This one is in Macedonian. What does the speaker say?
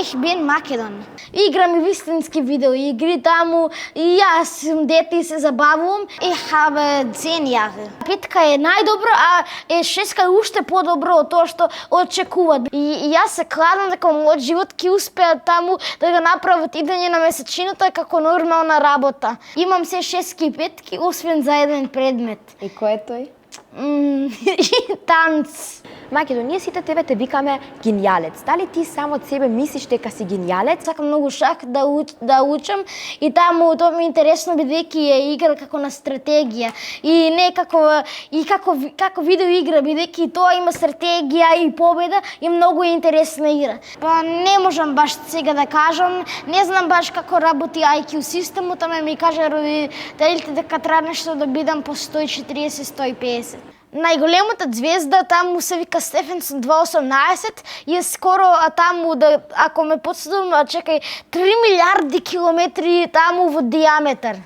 Ich bin Македон. Играм и вистински видеоигри таму и јас сум дете и се забавувам. Ich habe 10 Jahre. Петка е најдобро, а шеска е уште подобро од тоа што очекуваат. И јас се кладам дека мојот живот ќе успеат таму да го направат идење на месечината како нормална работа. Имам се 6 и 5, освен за еден предмет. И кој е тој? Танц. Македо, ние сите тебе те викаме гениалец. Дали ти само од себе мислиш дека си гениалец? Сакам многу шах да учам и таму тоа ми е интересно бидејќи е игра како на стратегија и не како видеоигра бидејќи тоа има стратегија и победа и многу интересна игра. Па не можам баш сега да кажам, не знам баш како работи IQ системот, ама ми кажа родителите дека треба нешто да бидам по 140-150. Најголемата звезда таму се вика Стефенсон 218 и е скоро таму да ако ме подсудам, чекај 3 милиарди километри таму во диаметар.